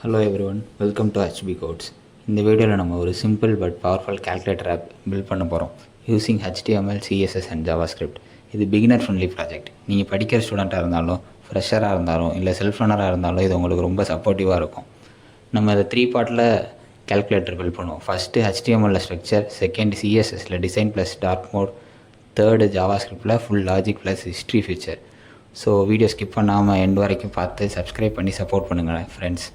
Hello everyone, welcome to HB Codes. இந்த வீடியோவில் நம்ம ஒரு simple but powerful calculator app build பண்ண போகிறோம் using HTML, CSS and JavaScript. இது பிகினர் ஃப்ரெண்ட்லி ப்ராஜெக்ட். நீங்கள் படிக்கிற ஸ்டூடெண்ட்டாக இருந்தாலும், ஃப்ரெஷராக இருந்தாலும், இல்லை செல்ஃப் ரன்னராக இருந்தாலும் இது உங்களுக்கு ரொம்ப சப்போர்ட்டிவாக இருக்கும். நம்ம அதை 3 பார்ட்டில் கால்குலேட்டர் பில்ட் பண்ணுவோம். ஃபஸ்ட்டு HTML ஸ்ட்ரக்சர், செகண்ட் CSSல design plus dark mode, third JavaScriptல full logic plus history feature. So video skip பண்ணாமல் எண்ட் வரைக்கும் பார்த்து சப்ஸ்கிரைப் பண்ணி சப்போர்ட் பண்ணுங்களேன் friends.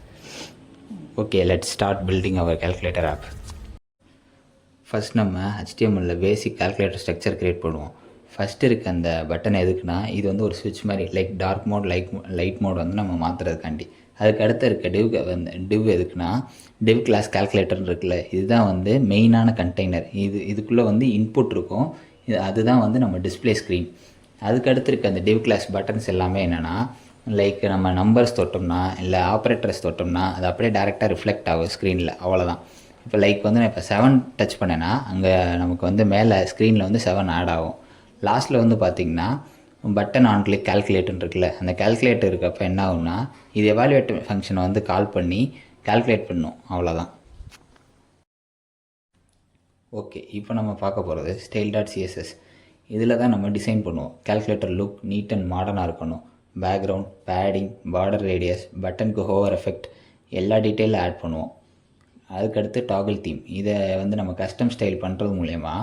Okay, let's start building our calculator app. First நம்ம HTMLல பேசிக் கால்குலேட்டர் ஸ்ட்ரக்சர் க்ரியேட் பண்ணுவோம். ஃபஸ்ட்டு இருக்க அந்த பட்டன் எதுக்குன்னா, இது வந்து ஒரு ஸ்விட்ச் மாதிரி, like dark mode, light mode வந்து நம்ம மாற்றுறதுக்காண்டி. அதுக்கு அடுத்து இருக்க டிவ் எதுக்குன்னா, டிவ் கிளாஸ் கால்குலேட்டர்னு இருக்குல்ல, இதுதான் வந்து மெயினான கண்டெய்னர். இதுக்குள்ளே வந்து இன்புட் இருக்கும், அதுதான் வந்து நம்ம டிஸ்பிளே ஸ்க்ரீன். அதுக்கு அடுத்து இருக்க அந்த டிவ் கிளாஸ் பட்டன்ஸ் எல்லாமே என்னென்னா, லைக் நம்ம நம்பர்ஸ் தொட்டோம்னா இல்லை ஆப்ரேட்டர்ஸ் தொட்டோம்னா அது அப்படியே டேரெக்டாக ரிஃப்ளெக்ட் ஆகும் ஸ்க்ரீனில், அவ்வளோதான். இப்போ லைக் வந்து நான் இப்போ 7 டச் பண்ணேன்னா அங்கே நமக்கு வந்து மேலே ஸ்க்ரீனில் வந்து 7 ஆட் ஆகும். லாஸ்ட்டில் வந்து பார்த்திங்கன்னா பட்டன் ஆன் கிளிக் கால்குலேட்டர்னு இருக்குல்ல, அந்த கால்குலேட்டர் இருக்கப்போ என்ன ஆகும்னா, இது எவாலுவேட் ஃபங்க்ஷனை வந்து கால் பண்ணி கால்குலேட் பண்ணும், அவ்வளோதான். ஓகே, இப்போ நம்ம பார்க்க போகிறது style.css. இதில் தான் நம்ம டிசைன் பண்ணுவோம். கால்குலேட்டர் லுக் நீட் அண்ட் மாடர்னாக இருக்கணும். பேக்ரவுண்ட், பேடிங், பார்டர் ரேடியஸ், பட்டனுக்கு ஹோவர் எஃபெக்ட் எல்லா டீட்டெயிலும் ஆட் பண்ணுவோம். அதுக்கடுத்து டாகிள் தீம், இதை வந்து நம்ம கஸ்டம் ஸ்டைல் பண்ணுறது மூலயமா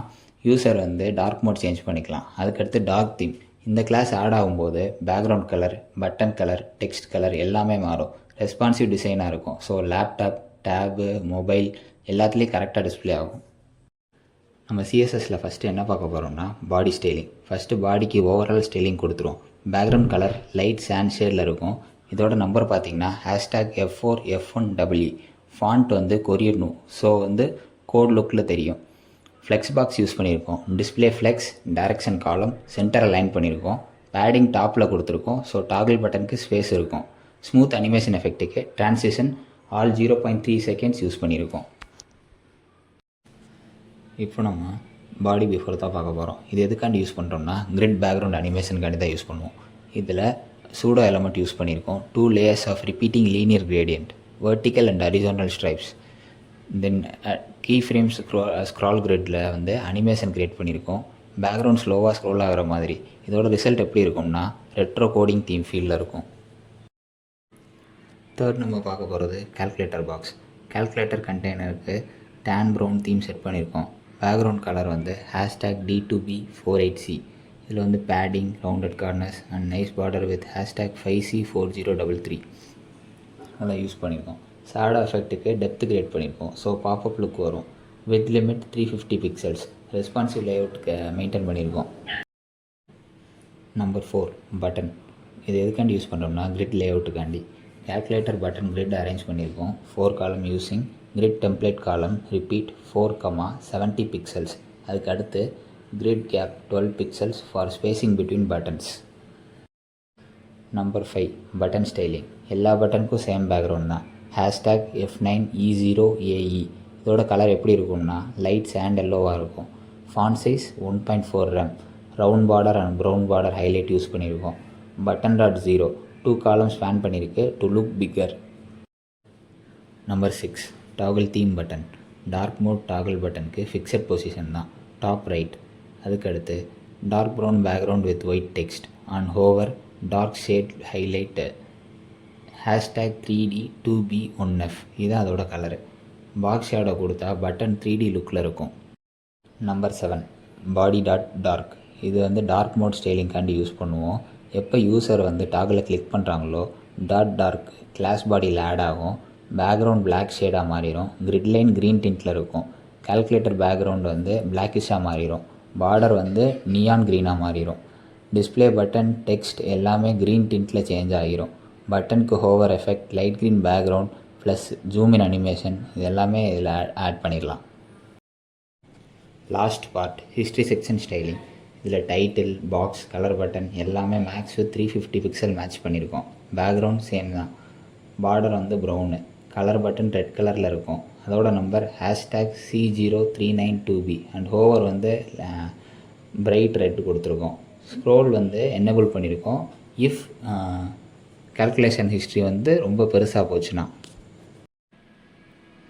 யூசர் வந்து டார்க் மோட் சேஞ்ச் பண்ணிக்கலாம். அதுக்கடுத்து டார்க் தீம், இந்த கிளாஸ் ஆட் ஆகும்போது background colour, button colour, text colour எல்லாமே மாறும். ரெஸ்பான்சிவ் டிசைனாக இருக்கும். ஸோ லேப்டாப், டேபு, மொபைல் எல்லாத்துலேயும் கரெக்டாக டிஸ்பிளே ஆகும். நம்ம CSSல ஃபஸ்ட்டு என்ன பார்க்க போகிறோம்னா, பாடி ஸ்டைலிங். ஃபஸ்ட்டு பாடிக்கு ஓவரால் ஸ்டைலிங் கொடுத்துருவோம். பேக்ரவுண்ட் கலர் லைட் சாண்ட் ஷேடில் இருக்கும். இதோட நம்பர் பார்த்திங்கன்னா #F4F1W. ஃபாண்ட் வந்து கொரியர்னு, ஸோ வந்து கோட் லுக்கில் தெரியும். ஃப்ளெக்ஸ் பாக்ஸ் யூஸ் பண்ணியிருக்கோம். Display flex, direction column, center align பண்ணியிருக்கோம். பேடிங் டாப்பில் கொடுத்துருக்கோம், ஸோ டாகிள் பட்டனுக்கு ஸ்பேஸ் இருக்கும். ஸ்மூத் அனிமேஷன் எஃபெக்ட்டுக்கு டிரான்சிஷன் ஆல் 0.3 செகண்ட்ஸ் யூஸ் பண்ணியிருக்கோம். இப்போ நம்ம பாடி பிஃபோர் தான் பார்க்க போகிறோம். இது எதுக்காண்டி யூஸ் பண்ணுறோம்னா, கிரிட் பேக்ரவுண்ட் அனிமேஷனுக்காண்டி தான் யூஸ் பண்ணுவோம். இதில் சூடோ எலமெண்ட் யூஸ் பண்ணியிருக்கோம். 2 layers of repeating linear gradient, vertical and horizontal stripes. Then keyframes scroll கிரிட்டில் வந்து அனிமேஷன் க்ரியேட் பண்ணியிருக்கோம். பேக்ரவுண்ட் ஸ்லோவாக ஸ்க்ரோல் ஆகிற மாதிரி. இதோட ரிசல்ட் எப்படி இருக்கும்னா, ரெட்ரோ கோடிங் தீம் ஃபீல்டில் இருக்கும். தேர்ட் நம்ம பார்க்க போகிறது கால்குலேட்டர் பாக்ஸ். கால்குலேட்டர் கண்டெய்னருக்கு டேன் ப்ரௌன் தீம் செட் பண்ணியிருக்கோம். பேக்ரவுண்ட் கலர் வந்து #D2B48C. இதில் வந்து padding, rounded corners and nice border with #5C4033 அதெல்லாம் யூஸ் பண்ணியிருக்கோம். ஷேடோ எஃபெக்ட்டுக்கு டெப்த் கிரியேட் பண்ணியிருக்கோம். ஸோ பாப்அப் லுக் வரும். With limit 350 pixels. ரெஸ்பான்சிவ் லேஅவுட்டுக்கு மெயின்டைன் பண்ணியிருக்கோம். Number 4 button. இது எதுக்காண்டி யூஸ் பண்ணுறோம்னா, கிரிட் லேஅவுட்டுக்காண்டி. கால்குலேட்டர் பட்டன் கிரிட் அரேஞ்ச் பண்ணியிருக்கோம். 4 column using grid template column, repeat 4,70 pixels. அதுக்கு அடுத்து grid gap 12 pixels for spacing between buttons. Number 5 button styling. எல்லா பட்டனுக்கும் சேம் பேக்ரவுண்ட் தான். #F9E0AE. இதோட கலர் எப்படி இருக்கும்னா, லைட் சாண்ட் எல்லோவாக இருக்கும். Font size 1.4 RAM. Round border and brown border highlight use பண்ணியிருக்கோம். button.0 2 காலம் ஸ்பேன் பண்ணியிருக்கு to look bigger. Number 6 toggle theme button. Dark mode toggle பட்டனுக்கு ஃபிக்ஸட் பொசிஷன் தான், டாப் ரைட். அதுக்கடுத்து dark brown background with white text on hover, dark shade highlight, #3D2B1F. இதுதான் அதோட colour. Box shadow கொடுத்தா button 3D லுக்கில் இருக்கும். Number 7 body dark. இது வந்து டார்க் மோட் ஸ்டைலிங்காண்டி யூஸ் பண்ணுவோம். எப்போ யூசர் வந்து டாகில் கிளிக் பண்ணுறாங்களோ டார்க் கிளாஸ் பாடியில் ஆட் ஆகும். பேக்ரவுண்ட் பிளாக் ஷேடாக மாறிடும். கிரிட் லைன் க்ரீன் டின்ட்டில் இருக்கும். கால்குலேட்டர் பேக்ரவுண்ட் வந்து பிளாக்கிஷாக மாறிடும். பார்டர் வந்து நியான் க்ரீனாக மாறிடும். டிஸ்பிளே பட்டன், டெக்ஸ்ட் எல்லாமே க்ரீன் டின்ட்டில் சேஞ்ச் ஆகிரும். பட்டனுக்கு hover effect, light green background plus zoom in animation இது எல்லாமே இதில் ஆட் பண்ணிடலாம். Last part history section styling. இதில் டைட்டில், பாக்ஸ், கலர் பட்டன் எல்லாமே மேக்ஸ் வித் 350 பிக்சல் மேட்ச் பண்ணியிருக்கோம். பேக்ரவுண்ட் சேம் தான். பார்டர் வந்து ப்ரௌனு. கலர் பட்டன் ரெட் கலரில் இருக்கும். அதோட நம்பர் #C0392B அண்ட் ஹோவர் வந்து பிரைட் ரெட் கொடுத்துருக்கோம். ஸ்க்ரோல் வந்து என்னேபிள் பண்ணியிருக்கோம். இஃப் கால்குலேஷன் ஹிஸ்ட்ரி வந்து ரொம்ப பெருசாக போச்சுன்னா.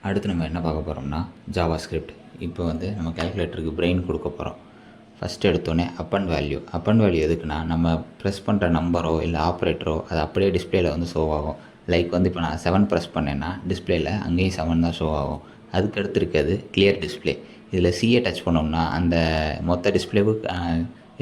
அடுத்து நம்ம என்ன பார்க்க போகிறோம்னா ஜாவா ஸ்கிரிப்ட். இப்போ வந்து நம்ம கால்குலேட்டருக்கு பிரெயின் கொடுக்க போகிறோம். ஃபஸ்ட்டு எடுத்தோடனே அப் அண்ட் வேல்யூ எதுக்குன்னா, நம்ம ப்ரெஸ் பண்ணுற நம்பரோ இல்லை ஆப்ரேட்டரோ அது அப்படியே டிஸ்பிளேயில் வந்து ஷோ ஆகும். லைக் வந்து இப்போ நான் 7 ப்ரெஸ் பண்ணேன்னா டிஸ்பிளேயில் அங்கேயும் 7 தான் ஷோ ஆகும். அதுக்கு அடுத்து இருக்கிறது கிளியர் டிஸ்பிளே. இதில் சிஏ டச் பண்ணோம்னா அந்த மொத்த டிஸ்பிளேவுக்கு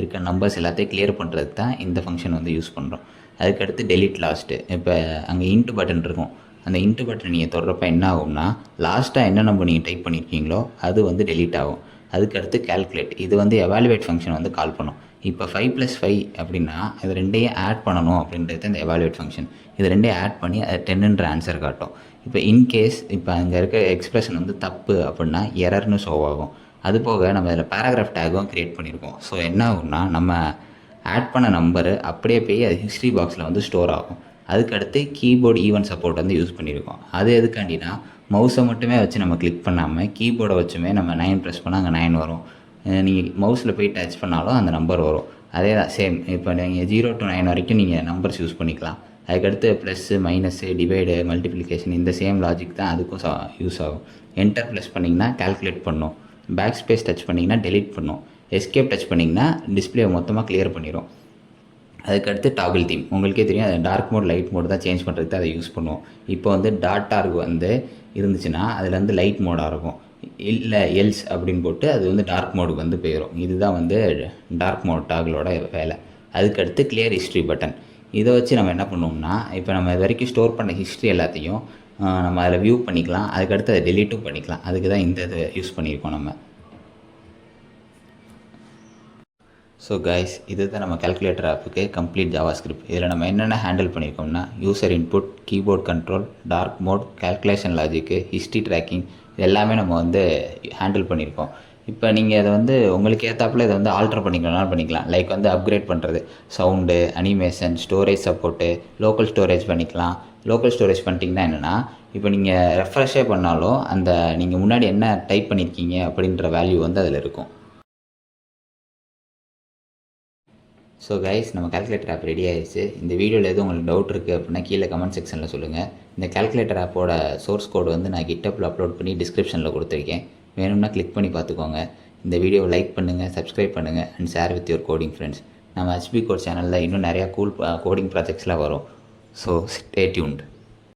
இருக்க நம்பர்ஸ் எல்லாத்தையும் கிளியர் பண்ணுறதுக்கு தான் இந்த ஃபங்க்ஷன் வந்து யூஸ் பண்ணுறோம். அதுக்கடுத்து டெலிட் லாஸ்ட்டு. இப்போ அங்கே இன்ட்டு பட்டன் இருக்கும். அந்த இன்ட்டு பட்டன் நீங்கள் தொடுறப்ப என்ன ஆகும்னா, லாஸ்ட்டாக என்ன நம்பர் நீங்கள் டைப் பண்ணியிருக்கீங்களோ அது வந்து டெலீட் ஆகும். அதுக்கடுத்து கால்குலேட். இது வந்து எவாலுவேட் ஃபங்க்ஷன் வந்து கால் பண்ணும். இப்போ 5 + 5 அப்படின்னா இது ரெண்டையும் ஆட் பண்ணணும் அப்படின்றது இந்த எவாலுவேட் ஃபங்க்ஷன். இது ரெண்டையும் ஆட் பண்ணி அது 10ன்ற ஆன்சர் காட்டும். இப்போ இன்கேஸ் இப்போ அங்கே இருக்க எக்ஸ்பிரஷன் வந்து தப்பு அப்படின்னா எரர்னு ஷோ ஆகும். அது போக நம்ம இதில் பேராகிராஃப் டேகும் க்ரியேட் பண்ணியிருக்கோம். ஸோ என்ன ஆகும்னா, நம்ம ஆட் பண்ண நம்பரு அப்படியே போய் அது ஹிஸ்ட்ரி பாக்ஸில் வந்து ஸ்டோர் ஆகும். அதுக்கடுத்து கீபோர்டு ஈவன் சப்போர்ட் வந்து யூஸ் பண்ணியிருக்கோம். அது எதுக்காண்டினா, மவுஸை மட்டுமே வச்சு நம்ம கிளிக் பண்ணாமல் கீபோர்டை வச்சுமே நம்ம 9 ப்ரெஸ் பண்ணால் அங்கே 9 வரும். நீங்கள் மவுஸில் போய் டச் பண்ணாலும் அந்த நம்பர் வரும். அதே தான் சேம். இப்போ நீங்கள் 0 to 9 வரைக்கும் நீங்கள் நம்பர்ஸ் யூஸ் பண்ணிக்கலாம். அதுக்கடுத்து ப்ளஸ்ஸு, மைனஸு, டிவைடு, மல்டிப்ளிகேஷன் இந்த சேம் லாஜிக் தான் அதுக்கும் யூஸ் ஆகும். என்டர் ப்ளஸ் பண்ணிங்கன்னா கால்குலேட் பண்ணும். பேக் ஸ்பேஸ் டச் பண்ணிங்கன்னா டெலிட் பண்ணும். எஸ்கேப் டச் பண்ணிங்கன்னா டிஸ்பிளே மொத்தமாக கிளியர் பண்ணிடும். அதுக்கடுத்து டாகிள் தீம். உங்களுக்கே தெரியும், அது டார்க் மோட் லைட் மோட் தான் சேஞ்ச் பண்ணுறதுக்கு தான் அதை யூஸ் பண்ணுவோம். இப்போ வந்து .org வந்து இருந்துச்சுன்னா அதில் வந்து லைட் மோடாக இருக்கும். இல்லை எல்ஸ் அப்படின்னு போட்டு அது வந்து டார்க் மோடுக்கு வந்து போயிடும். இதுதான் வந்து டார்க் மோட் டாகிளோட வேலை. அதுக்கடுத்து கிளியர் ஹிஸ்ட்ரி பட்டன். இதை வச்சு நம்ம என்ன பண்ணுவோம்னா, இப்போ நம்ம இது வரைக்கும் ஸ்டோர் பண்ண ஹிஸ்ட்ரி எல்லாத்தையும் நம்ம அதில் வியூ பண்ணிக்கலாம். அதுக்கடுத்து அதை டெலீட்டும் பண்ணிக்கலாம். அதுக்கு தான் இந்த இதை யூஸ் பண்ணியிருக்கோம் நம்ம. ஸோ கைஸ், இது தான் நம்ம கால்குலேட்டர் ஆப்புக்கு கம்ப்ளீட் ஜாவா ஸ்கிரிப்ட். இதில் நம்ம என்னென்ன ஹேண்டில் பண்ணியிருக்கோம்னா, user input, keyboard control, dark mode, calculation logic, history tracking எல்லாமே நம்ம வந்து ஹேண்டில் பண்ணியிருக்கோம். இப்போ நீங்கள் இதை வந்து உங்களுக்கு ஏற்றாப்புல இதை வந்து ஆல்டர் பண்ணிக்கலாம். லைக் வந்து அப்கிரேட் பண்ணுறது, sound, animation, storage support, local storage பண்ணிக்கலாம். லோக்கல் ஸ்டோரேஜ் பண்ணிட்டீங்கன்னா என்னென்னா, இப்போ நீங்கள் ரெஃப்ரெஷ்ஷே பண்ணாலும் அந்த நீங்கள் முன்னாடி என்ன டைப் பண்ணியிருக்கீங்க அப்படின்ற வேல்யூ வந்து அதில் இருக்கும். ஸோ கைஸ், நம்ம கால்குலேட்டர் ஆப் ரெடி ஆகிடுச்சு. இந்த வீடியோவில் எதுவும் உங்களுக்கு டவுட் இருக்குது அப்படின்னா கீழே கமெண்ட் செக்ஷனில் சொல்லுங்கள். இந்த கால்குலேட்டர் ஆப்போட சோர்ஸ் கோடு வந்து நான் கிட்டப்பில் அப்லோட் பண்ணி டிஸ்கிரிப்ஷனில் கொடுத்துருக்கேன். வேணும்னா கிளிக் பண்ணி பார்த்துக்கோங்க. இந்த வீடியோவை லைக் பண்ணுங்கள், சப்ஸ்கிரைப் பண்ணுங்கள் and share with your coding friends. நம்ம HB கோட் சேனலில் இன்னும் நிறையா கூல் கோடிங் ப்ராஜெக்ட்ஸ்லாம் வரும். So stay tuned.